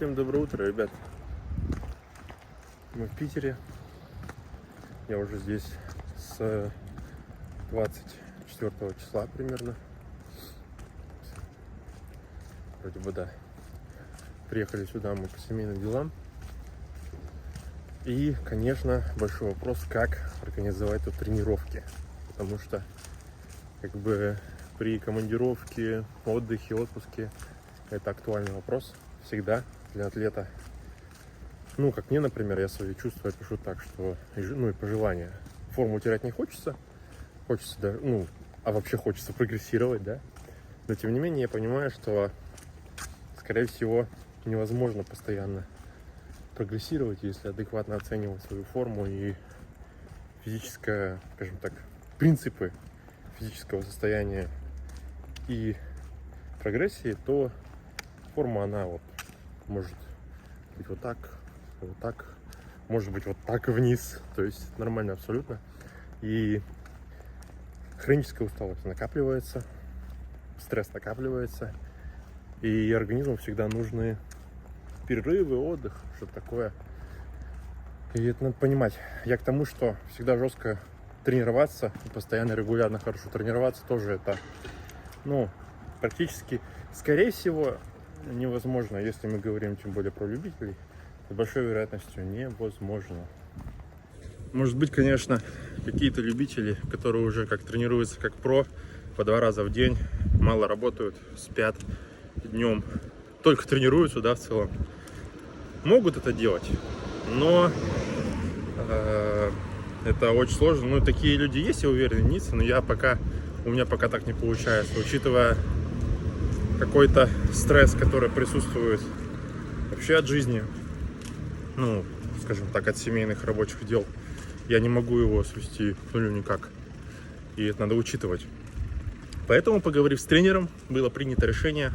Всем доброе утро, ребят. Мы в Питере. Я уже здесь с 24 числа примерно. Вроде бы да. Приехали сюда мы по семейным делам. И, конечно, большой вопрос, как организовать тут тренировки. Потому что, как бы, при командировке, отдыхе, отпуске это актуальный вопрос всегда для атлета. Ну, как мне, например, я свои чувства пишу так, что, ну, и пожелания. Форму терять не хочется. Хочется даже, ну, а вообще хочется прогрессировать, да. Но, тем не менее, я понимаю, что, скорее всего, невозможно постоянно прогрессировать, если адекватно оценивать свою форму и физическое, скажем так, принципы физического состояния и прогрессии, то форма, она вот может быть вот так, может быть вот так вниз, то есть нормально абсолютно. И хроническая усталость накапливается, стресс накапливается, и организму всегда нужны перерывы, отдых, что-то такое. И это надо понимать. Я к тому, что всегда жестко тренироваться, постоянно, регулярно хорошо тренироваться, тоже это, ну, практически, скорее всего, невозможно, если мы говорим тем более про любителей, с большой вероятностью невозможно. Может быть, конечно, какие-то любители, которые уже как тренируются как про, по 2 раза в день, мало работают, спят днем, только тренируются, да, в целом, могут это делать, но это очень сложно. Ну, такие люди есть, я уверен, единицы, но у меня пока так не получается, учитывая какой-то стресс, который присутствует вообще от жизни, ну, скажем так, от семейных рабочих дел, я не могу его свести к нулю никак, и это надо учитывать. Поэтому, поговорив с тренером, было принято решение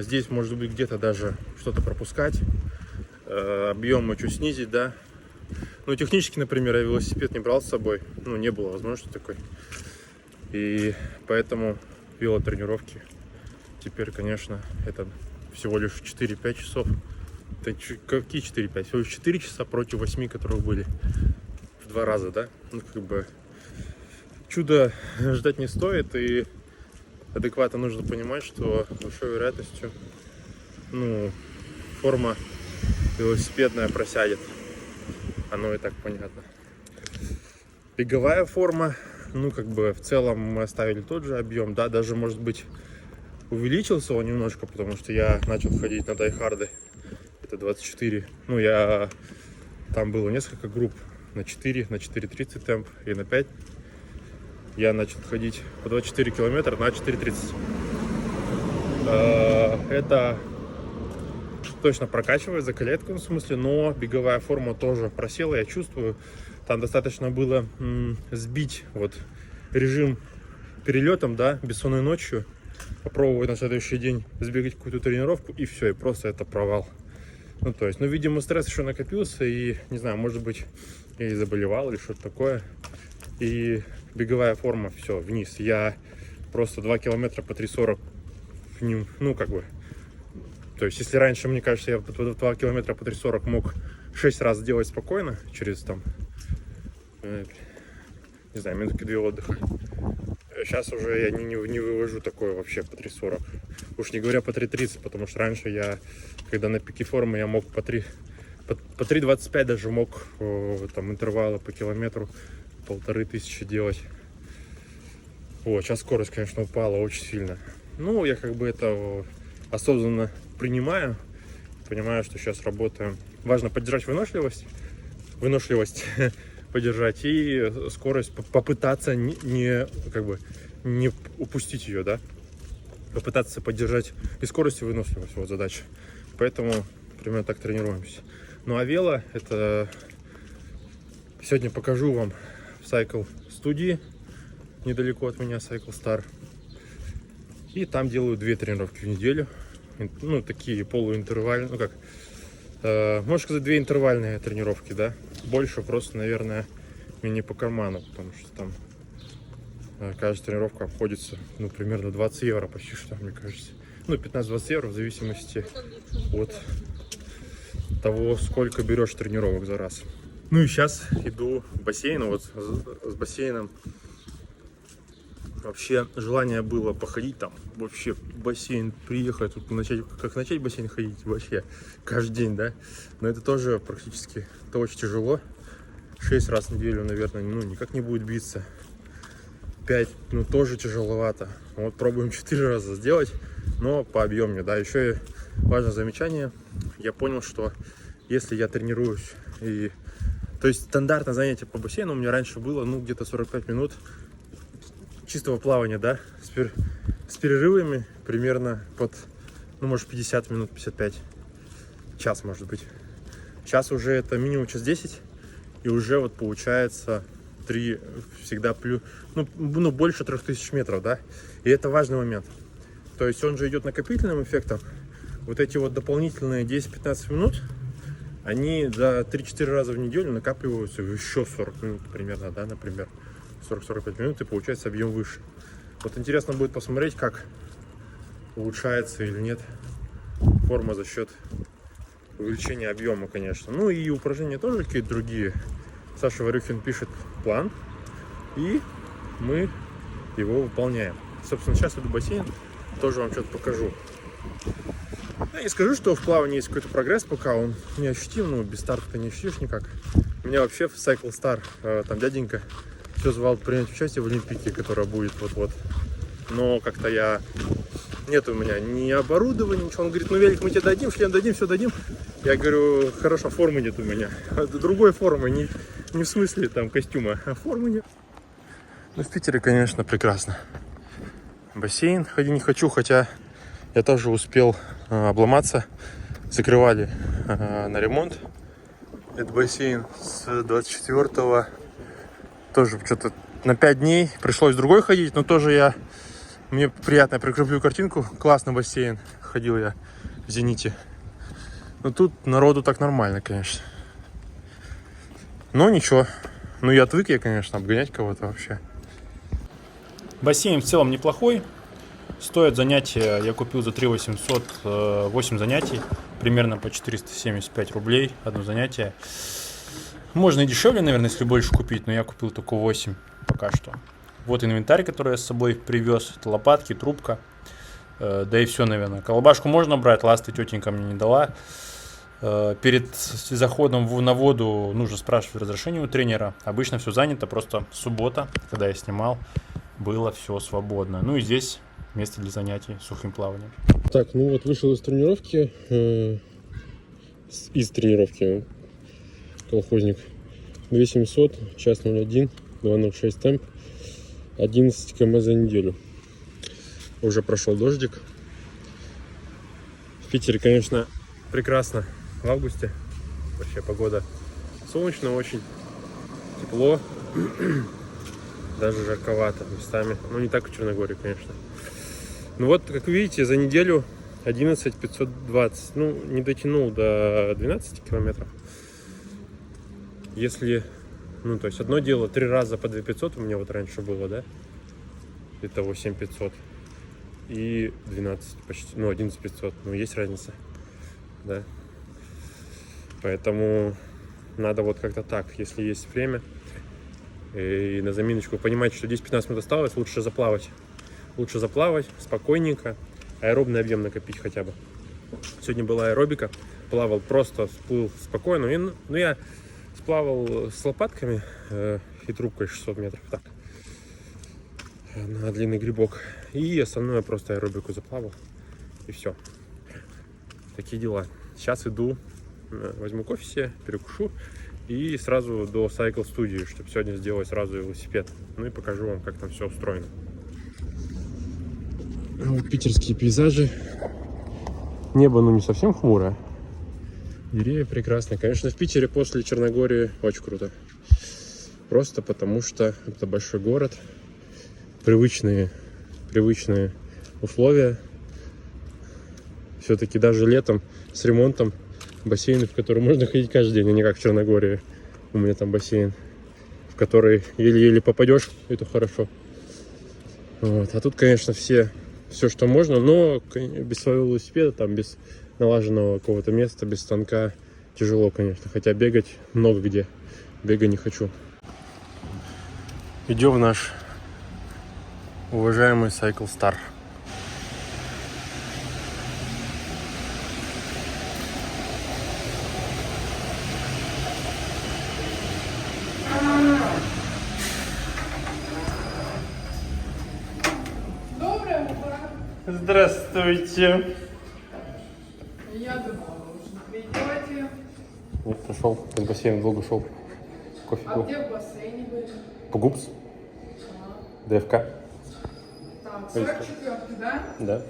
здесь, может быть, где-то даже что-то пропускать, объем чуть снизить, да. Ну, технически, например, я велосипед не брал с собой, ну, не было возможности такой, и поэтому велотренировки теперь, конечно, это всего лишь 4-5 часов. Это какие 4-5? Всего лишь 4 часа против 8, которые были в 2 раза, да? Ну, как бы чудо ждать не стоит, и адекватно нужно понимать, что с большой вероятностью, ну, форма велосипедная просядет. Оно и так понятно. Беговая форма, ну, как бы в целом мы оставили тот же объем, да, даже, может быть, увеличился он немножко, потому что я начал ходить на дайхарды. Это 24. Ну, там было несколько групп на 4, на 4.30 темп и на 5. Я начал ходить по 24 километра на 4.30. Это точно прокачивает, закаляет в каком смысле, но беговая форма тоже просела, я чувствую. Там достаточно было сбить вот режим перелетом, да, бессонной ночью, попробовать на следующий день сбегать какую-то тренировку, и все, и просто это провал. Ну, то есть, ну, видимо, стресс еще накопился, и, не знаю, может быть, я и заболевал, или что-то такое. И беговая форма, все, вниз. Я просто 2 километра по 3:40, ну, как бы, то есть, если раньше, мне кажется, я 2 километра по 3:40 мог 6 раз сделать спокойно, через, там, не знаю, минутки 2 отдыха, сейчас уже я не вывожу такое вообще по 3:40. Уж не говоря по 3:30, потому что раньше я, когда на пике формы, я мог по 3:25 даже мог там интервалы по километру 1500 делать. Вот, сейчас скорость, конечно, упала очень сильно. Ну, я как бы это осознанно принимаю. Понимаю, что сейчас работаем. Важно поддержать выносливость поддержать и скорость, попытаться не упустить ее, да, попытаться поддержать и скорость, и выносливость, вот задача. Поэтому примерно так тренируемся. Ну а вело, это сегодня покажу вам в Cycle студии, недалеко от меня, Cycle Star, и там делаю 2 тренировки в неделю, ну, такие полуинтервальные, ну, как, можно сказать, 2 интервальные тренировки, да, больше просто, наверное, мне не по карману, потому что там каждая тренировка обходится, ну, примерно 20 евро почти что, мне кажется. Ну, 15-20 евро в зависимости от того, сколько берешь тренировок за раз. Ну и сейчас иду в бассейн, вот с бассейном. Вообще желание было походить там, вообще в бассейн приехать, тут начать в бассейн ходить вообще каждый день, да. Но это тоже практически, это очень тяжело. 6 раз в неделю, наверное, ну никак не будет биться. 5, ну тоже тяжеловато. Вот пробуем 4 раза сделать, но по объемнее, да. Еще важное замечание, я понял, что если я тренируюсь и... То есть стандартное занятие по бассейну у меня раньше было, ну где-то 45 минут чистого плавания, да, с перерывами примерно под, ну может 50 минут, 55, час может быть. Сейчас уже это минимум час 10, и уже вот получается 3 всегда плюс, ну больше 3000 метров, да, и это важный момент. То есть он же идет накопительным эффектом. Вот эти вот дополнительные 10-15 минут, они за 3-4 раза в неделю накапливаются в еще 40 минут примерно, да, например. 40-45 минут, и получается объем выше. Вот интересно будет посмотреть, как улучшается или нет форма за счет увеличения объема, конечно. Ну и упражнения тоже какие-то другие. Саша Варюхин пишет план, и мы его выполняем. Собственно, сейчас иду в бассейн, тоже вам что-то покажу. Я не скажу, что в плавании есть какой-то прогресс, пока он не ощутим, ну без старта не ощутишь никак. Меня вообще в Cycle Star, там дяденька, все звал принять участие в Олимпиаде, которая будет вот-вот. Но как-то нет у меня ни оборудования, ничего. Он говорит, ну велик мы тебе дадим, шлем дадим, все дадим. Я говорю, хорошо, формы нет у меня. Другой формы, не в смысле там костюма, а формы нет. Ну в Питере, конечно, прекрасно. Бассейн ходить не хочу, хотя я тоже успел обломаться. Закрывали на ремонт этот бассейн с 24-го. Тоже что-то на 5 дней пришлось в другой ходить, но тоже мне приятно, я прикреплю картинку. Классный бассейн, ходил я в Зените. Но тут народу так нормально, конечно. Но ничего, ну и отвык я, конечно, обгонять кого-то вообще. Бассейн в целом неплохой. Стоит занятие, я купил за 3 800, 8 занятий, примерно по 475 рублей одно занятие. Можно и дешевле, наверное, если больше купить, но я купил только 8 пока что. Вот инвентарь, который я с собой привез. Это лопатки, трубка, да и все, наверное. Колобашку можно брать, ласты тетенька мне не дала. Перед заходом на воду нужно спрашивать разрешение у тренера. Обычно все занято, просто суббота, когда я снимал, было все свободно. Ну и здесь место для занятий сухим плаванием. Так, ну вот вышел из тренировки. Колхозник 2700, час 01, 206 темп, 11 км за неделю. Уже прошел дождик. В Питере, конечно, прекрасно в августе. Вообще погода солнечная, очень тепло. Даже жарковато местами. Ну не так в Черногории, конечно. Ну вот, как видите, за неделю 11 520. Ну, не дотянул до 12 километров. Если, ну, то есть одно дело 3 раза по 2500 у меня вот раньше было, да? Итого 7500. И 12 почти, ну, 11500. Ну, есть разница, да? Поэтому надо вот как-то так, если есть время. И на заминочку понимать, что 10-15 минут осталось, лучше заплавать. Лучше заплавать спокойненько, аэробный объем накопить хотя бы. Сегодня была аэробика, плавал просто, всплыл спокойно. И, ну, я сплавал с лопатками и трубкой 600 метров, так, на длинный грибок. И основное просто аэробику заплавал, и все. Такие дела. Сейчас иду, возьму кофе себе, перекушу и сразу до Cycle Studio, чтобы сегодня сделать сразу велосипед. Ну и покажу вам, как там все устроено. Вот питерские пейзажи. Небо, ну, не совсем хмурое. Деревья прекрасные. Конечно, в Питере после Черногории очень круто. Просто потому что это большой город. Привычные условия. Все-таки даже летом с ремонтом бассейны, в которые можно ходить каждый день, а не как в Черногории. У меня там бассейн, в который еле-еле попадешь, это хорошо. Вот. А тут, конечно, все, что можно, но без своего велосипеда, там, без налаженного какого-то места, без станка, тяжело, конечно. Хотя бегать много где. Бега не хочу. Идем в наш уважаемый Cycle Star. Доброе утро. Здравствуйте. Я думала, вы уже придете. Нет, пришел из бассейна, долго шел. Кофе А пил. где в бассейне были? Погубс. ДФК. Так, 44-й, да? Да.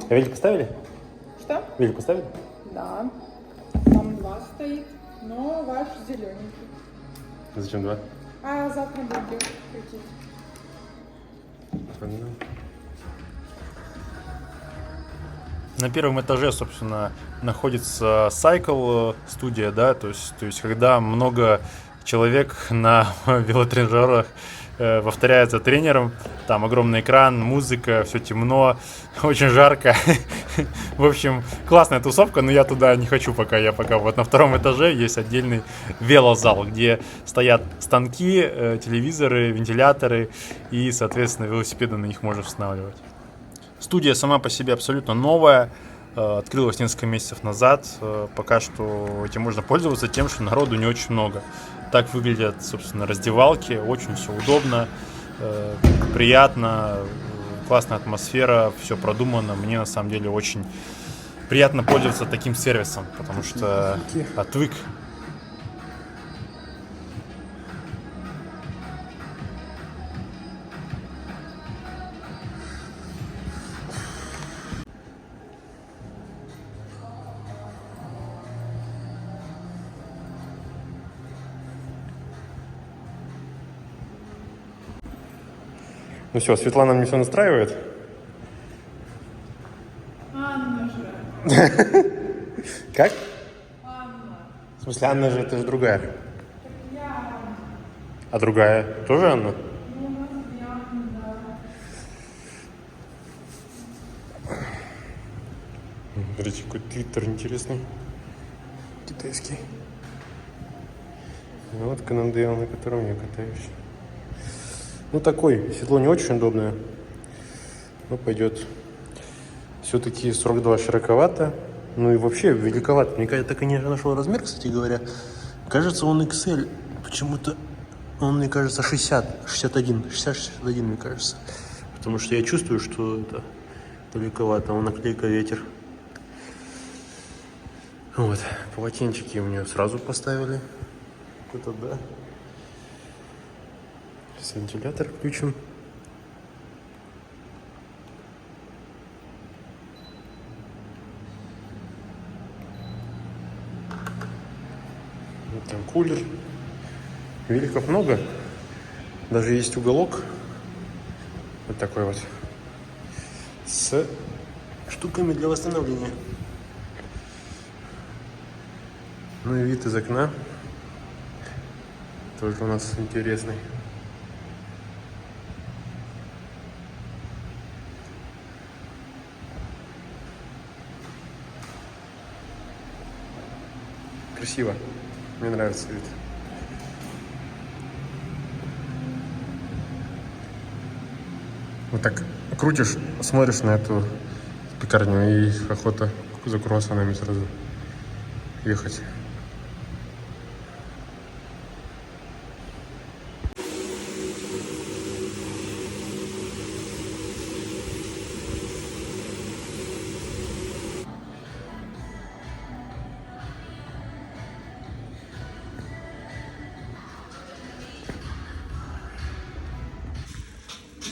А велик поставили? Что? Велик поставили? Да. Там 2 стоит, но ваш зелененький. Зачем 2? А завтра будем крутить. На первом этаже, собственно, находится Cycle студия, да, то есть когда много человек на велотренажерах повторяется тренером, там огромный экран, музыка, все темно, очень жарко. В общем, классная тусовка, но я туда не хочу пока. Я пока вот на втором этаже есть отдельный велозал, где стоят станки, телевизоры, вентиляторы и, соответственно, велосипеды на них можно устанавливать. Студия сама по себе абсолютно новая, открылась несколько месяцев назад. Пока что этим можно пользоваться тем, что народу не очень много. Так выглядят, собственно, раздевалки, очень все удобно, приятно, классная атмосфера, все продумано. Мне на самом деле очень приятно пользоваться таким сервисом, потому что отвык. Ну все, Светлана мне все настраивает. Анна же. Как? Анна. В смысле, Анна же, это же другая. Я. А другая тоже Анна? Ну, у нас Анна, да. Смотрите, какой твиттер интересный. Китайский. Ну вот Канандейл, на котором я катаюсь. Ну такой, седло не очень удобное, но пойдет. Все-таки 42 широковато, ну и вообще великовато. Мне кажется, так и не нашел размер, кстати говоря. Кажется, он XL, почему-то он, мне кажется, 61, мне кажется. Потому что я чувствую, что это далековато, он наклейка ветер. Вот, полотенчики у меня сразу поставили. Это да. Сейчас вентилятор включим. Вот там кулер. Великов много. Даже есть уголок. Вот такой вот. С штуками для восстановления. Ну и вид из окна. Тоже у нас интересный. Красиво. Мне нравится вид. Вот так крутишь, смотришь на эту пекарню, и охота за круассанами сразу ехать.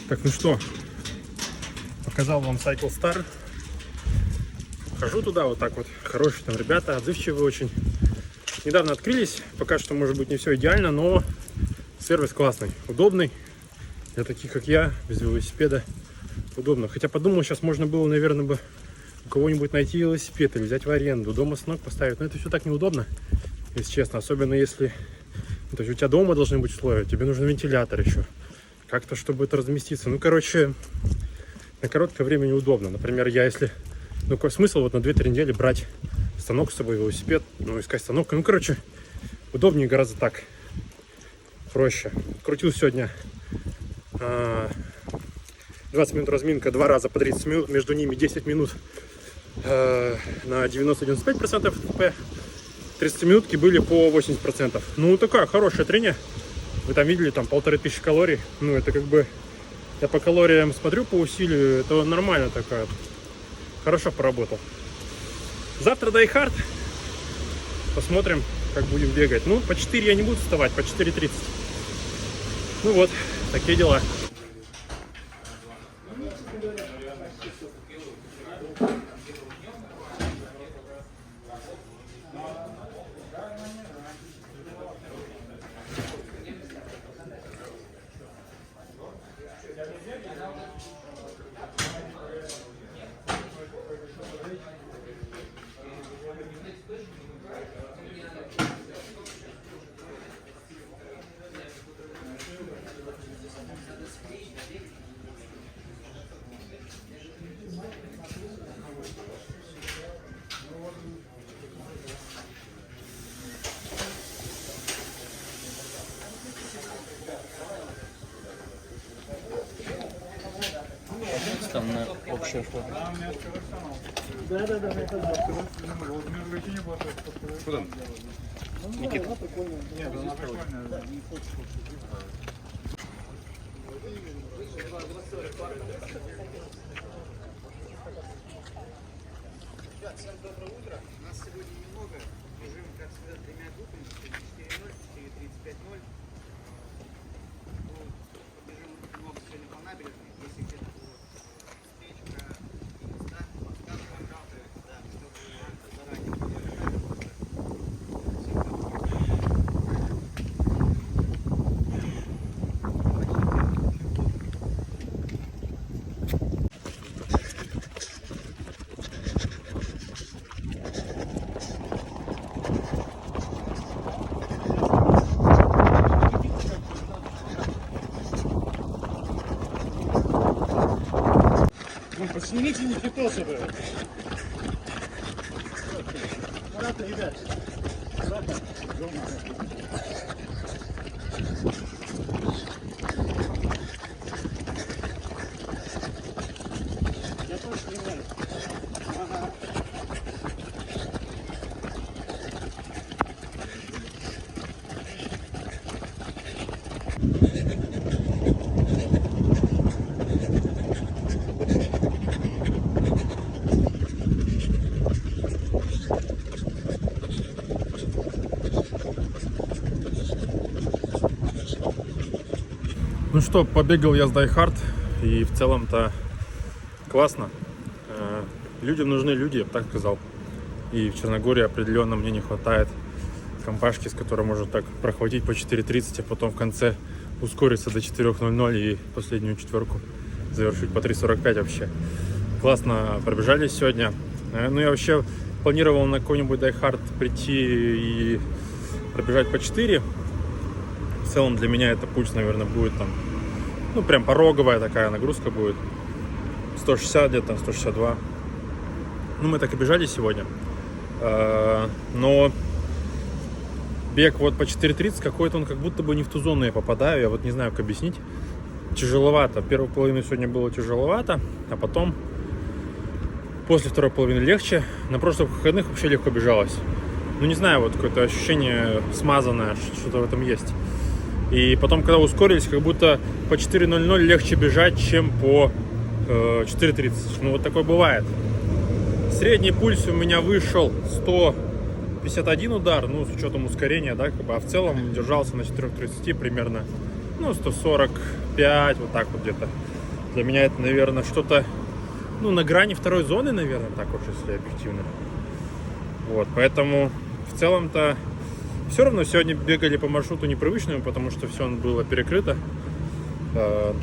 Так, ну что, показал вам Cycle Star. Хожу туда вот так вот. Хорошие там ребята, отзывчивые очень. Недавно открылись, пока что может быть не все идеально, но сервис классный, удобный. Для таких как я, без велосипеда, удобно. Хотя подумал, сейчас можно было, наверное, бы у кого-нибудь найти велосипед или взять в аренду, дома с ног поставить. Но это все так неудобно, если честно. Особенно если то есть у тебя дома должны быть условия, тебе нужен вентилятор еще. Как-то, чтобы это разместиться. Ну, короче, на короткое время неудобно. Например, я если... Ну, какой смысл вот на 2-3 недели брать станок с собой, велосипед, ну, искать станок. Ну, короче, удобнее гораздо так, проще. Крутил сегодня 20 минут разминка, 2 раза по 30 минут, между ними 10 минут на 90-95% ФТП. 30 минутки были по 80%. Ну, такая хорошая тренер. Вы там видели, там 1500 калорий. Ну, это как бы, я по калориям смотрю, по усилию, это нормально такая. Хорошо поработал. Завтра Die-Hard. Посмотрим, как будем бегать. Ну, по 4 я не буду вставать, по 4:30. Ну вот, такие дела. Там на общее фото. Куда? Никита. Ребят, всем доброе утро. Нас сегодня немного. Бежим, как всегда, 3 группами. 4:0, 4:35:0. Побежим много сегодня по набережной. Если где-то будет встречка, места, подсказываем. Да, чтобы заранее подготовиться. Снимите Никитоса, бля. Аккуратно, ребят. Аккуратно. Я тоже снимаю. Ага. Ну что, побегал я с Die-Hard, и в целом-то классно. Людям нужны люди, я бы так сказал. И в Черногории определенно мне не хватает компашки, с которой можно так прохватить по 4:30, а потом в конце ускориться до 4:00 и последнюю четверку завершить по 3:45 вообще. Классно пробежались сегодня. Ну, я вообще планировал на какой-нибудь Die-Hard прийти и пробежать по 4. В целом для меня это путь, наверное, будет там, ну, прям пороговая такая нагрузка будет. 160 где-то, 162. Ну, мы так и бежали сегодня. Но бег вот по 4:30 какой-то, он как будто бы не в ту зону я попадаю. Я вот не знаю, как объяснить. Тяжеловато. Первую половину сегодня было тяжеловато, а потом после второй половины легче. На прошлых выходных вообще легко бежалось. Ну, не знаю, вот какое-то ощущение смазанное, что-то в этом есть. И потом, когда ускорились, как будто по 4:00 легче бежать, чем по 4:30. Ну, вот такое бывает. Средний пульс у меня вышел 151 удар, ну, с учетом ускорения, да, как бы, а в целом держался на 4:30 примерно, ну, 145, вот так вот где-то. Для меня это, наверное, что-то, ну, на грани второй зоны, наверное, так вот, если объективно. Вот, поэтому в целом-то все равно сегодня бегали по маршруту непривычному, потому что все было перекрыто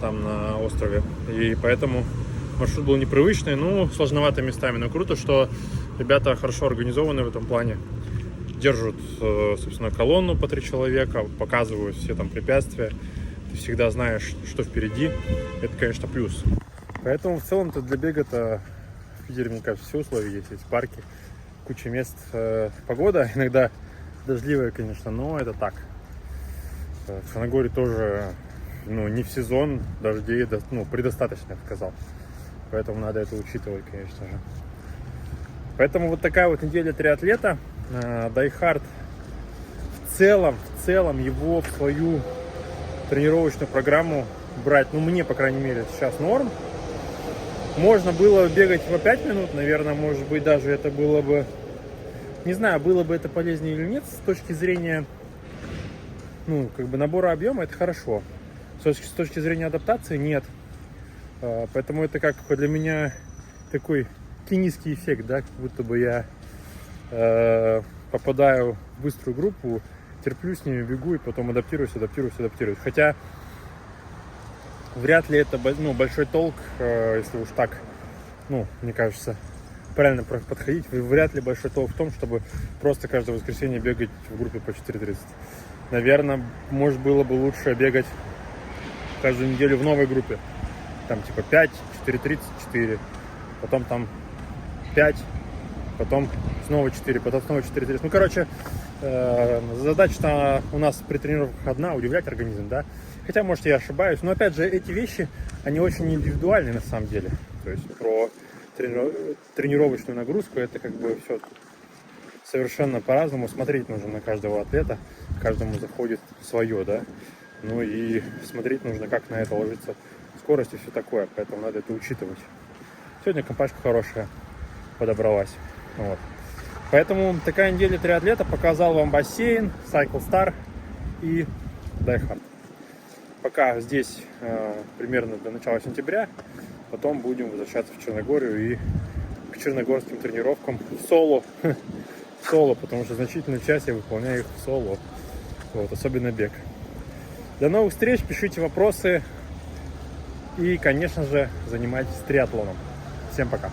там на острове. И поэтому маршрут был непривычный, ну, сложновато местами. Но круто, что ребята хорошо организованы в этом плане. Держат, собственно, колонну по 3 человека, показывают все там препятствия. Ты всегда знаешь, что впереди. Это, конечно, плюс. Поэтому в целом-то для бега-то в Питере, мне кажется, все условия есть. Есть парки, куче мест погода, иногда дождливая, конечно, но это так. В Черногории тоже, ну, не в сезон дождей, ну, предостаточно, я бы сказал. Поэтому надо это учитывать, конечно же. Поэтому вот такая вот неделя триатлета. Die Hard в целом его в свою тренировочную программу брать, ну, мне, по крайней мере, сейчас норм. Можно было бегать по 5 минут, наверное, может быть, даже это было бы, не знаю, было бы это полезнее или нет, с точки зрения, ну, как бы набора объема, это хорошо. С точки зрения адаптации, нет. Поэтому это как для меня такой кенийский эффект, да, как будто бы я попадаю в быструю группу, терплю с ними, бегу и потом адаптируюсь. Хотя вряд ли это, ну, большой толк, если уж так, ну, мне кажется, правильно подходить. Вряд ли большой толк в том, чтобы просто каждое воскресенье бегать в группе по 4:30. Наверное, может было бы лучше бегать каждую неделю в новой группе. Там типа 5, 4:30, 4. Потом там 5, потом снова 4, потом снова 4:30. Ну, короче, задача у нас при тренировках одна — удивлять организм, да. Хотя, может, я ошибаюсь, но, опять же, эти вещи, они очень индивидуальны на самом деле. То есть про тренировочную нагрузку это как бы все совершенно по-разному. Смотреть нужно на каждого атлета, каждому заходит свое, да. Ну и смотреть нужно, как на это ложится скорость и все такое, поэтому надо это учитывать. Сегодня компашка хорошая подобралась. Вот. Поэтому такая неделя триатлета. Показал вам бассейн, Cycle Star и Die Hard. Пока здесь примерно до начала сентября. Потом будем возвращаться в Черногорию и к черногорским тренировкам в соло. Соло, потому что значительную часть я выполняю их в соло. Вот, особенно бег. До новых встреч, пишите вопросы. И, конечно же, занимайтесь триатлоном. Всем пока.